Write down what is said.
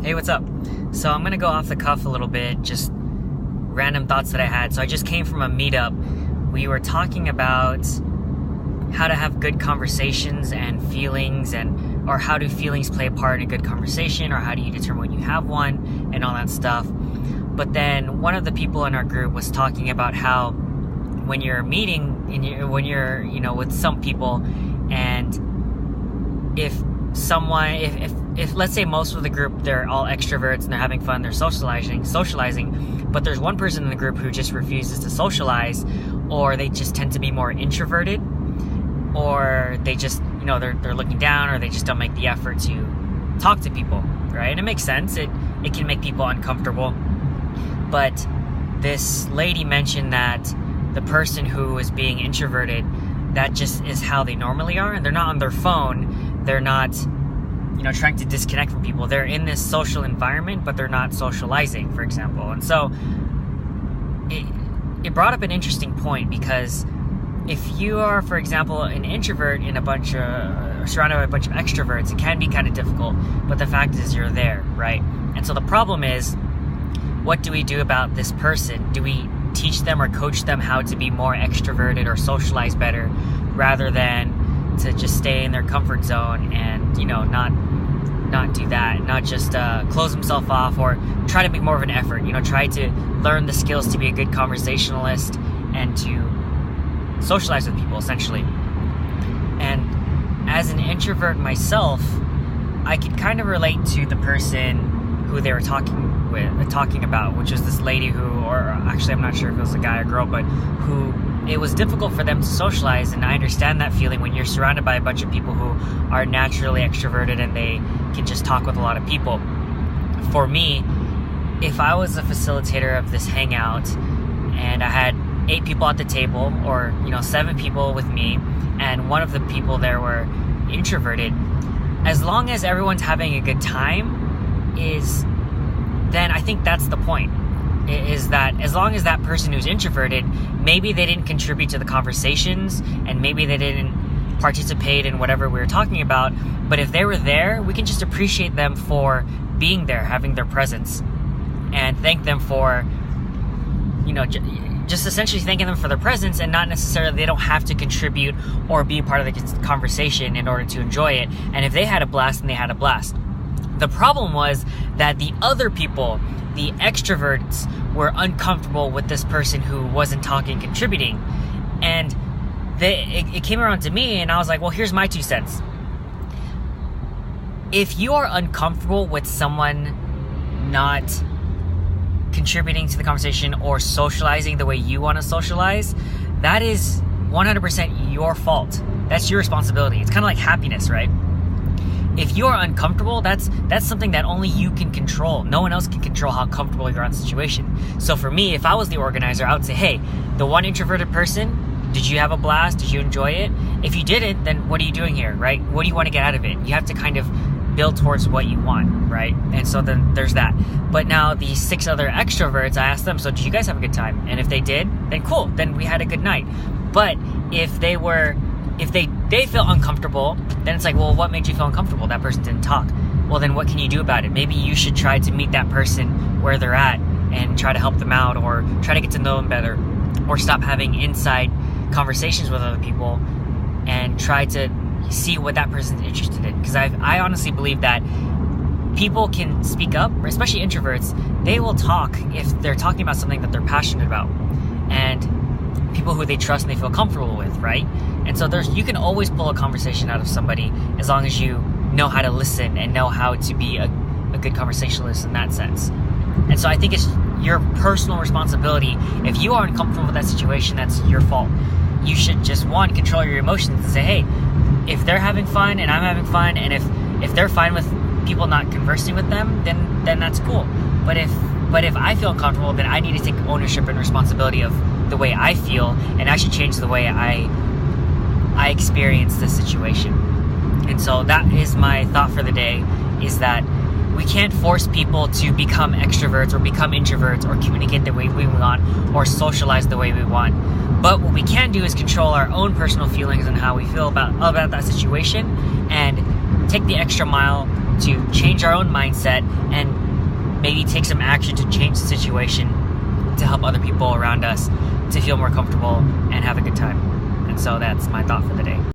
Hey, what's up? So I'm gonna go off the cuff a little bit, just random thoughts that I had. So I just came from a meetup. We were talking about how to have good conversations and feelings, or how do feelings play a part in a good conversation, or how do you determine when you have one, and all that stuff. But then one of the people in our group was talking about how when you're meeting, when you're with some people, and if let's say most of the group, they're all extroverts and they're having fun, they're socializing, but there's one person in the group who just refuses to socialize, or they just tend to be more introverted, or they just, they're looking down, or they just don't make the effort to talk to people, right? And it makes sense. It can make people uncomfortable. But this lady mentioned that the person who is being introverted, that just is how they normally are, and they're not on their phone. They're not, trying to disconnect from people. They're in this social environment, but they're not socializing, for example. And so it brought up an interesting point, because if you are, for example, an introvert in surrounded by a bunch of extroverts, it can be kind of difficult, but the fact is you're there, right? And so the problem is, what do we do about this person? Do we teach them or coach them how to be more extroverted or socialize better, rather than to just stay in their comfort zone and, not do that, not just close himself off, or try to make more of an effort, try to learn the skills to be a good conversationalist and to socialize with people, essentially. And as an introvert myself, I could kind of relate to the person who they were talking about, which is this lady or actually I'm not sure if it was a guy or girl, but who it was difficult for them to socialize. And I understand that feeling when you're surrounded by a bunch of people who are naturally extroverted and they can just talk with a lot of people. For me, if I was a facilitator of this hangout and I had 8 people at the table, or 7 people with me, and one of the people there were introverted, as long as everyone's having a good time, then I think that's the point, is that as long as that person who's introverted, maybe they didn't contribute to the conversations, and maybe they didn't participate in whatever we were talking about, but if they were there, we can just appreciate them for being there, having their presence, and thank them for, just essentially thanking them for their presence, and not necessarily they don't have to contribute or be part of the conversation in order to enjoy it. And if they had a blast, then they had a blast. The problem was that the other people, the extroverts, were uncomfortable with this person who wasn't talking, contributing. And it came around to me, and I was like, well, here's my 2 cents. If you are uncomfortable with someone not contributing to the conversation or socializing the way you want to socialize, that is 100% your fault. That's your responsibility. It's kind of like happiness, right? If you are uncomfortable, that's something that only you can control. No one else can control how comfortable you're on the situation. So for me, if I was the organizer, I would say, hey, the one introverted person, did you have a blast? Did you enjoy it? If you didn't, then what are you doing here, right? What do you want to get out of it? You have to kind of build towards what you want, right? And so then there's that. But now the 6 other extroverts, I asked them, so did you guys have a good time? And if they did, then cool, then we had a good night. But if they feel uncomfortable, then it's like, well, what made you feel uncomfortable? That person didn't talk. Well, then what can you do about it? Maybe you should try to meet that person where they're at and try to help them out, or try to get to know them better, or stop having inside conversations with other people and try to see what that person's interested in. Because I honestly believe that people can speak up, especially introverts. They will talk if they're talking about something that they're passionate about, and people who they trust and they feel comfortable with, right? And so you can always pull a conversation out of somebody as long as you know how to listen and know how to be a good conversationalist in that sense. And so I think it's your personal responsibility. If you are uncomfortable with that situation, that's your fault. You should just, control your emotions and say, hey, if they're having fun and I'm having fun, and if they're fine with people not conversing with them, then that's cool. But if I feel uncomfortable, then I need to take ownership and responsibility of the way I feel, and I should change the way I experience the situation. And so that is my thought for the day, is that we can't force people to become extroverts or become introverts or communicate the way we want or socialize the way we want. But what we can do is control our own personal feelings and how we feel about that situation, and take the extra mile to change our own mindset and maybe take some action to change the situation to help other people around us to feel more comfortable and have a good time. And so that's my thought for the day.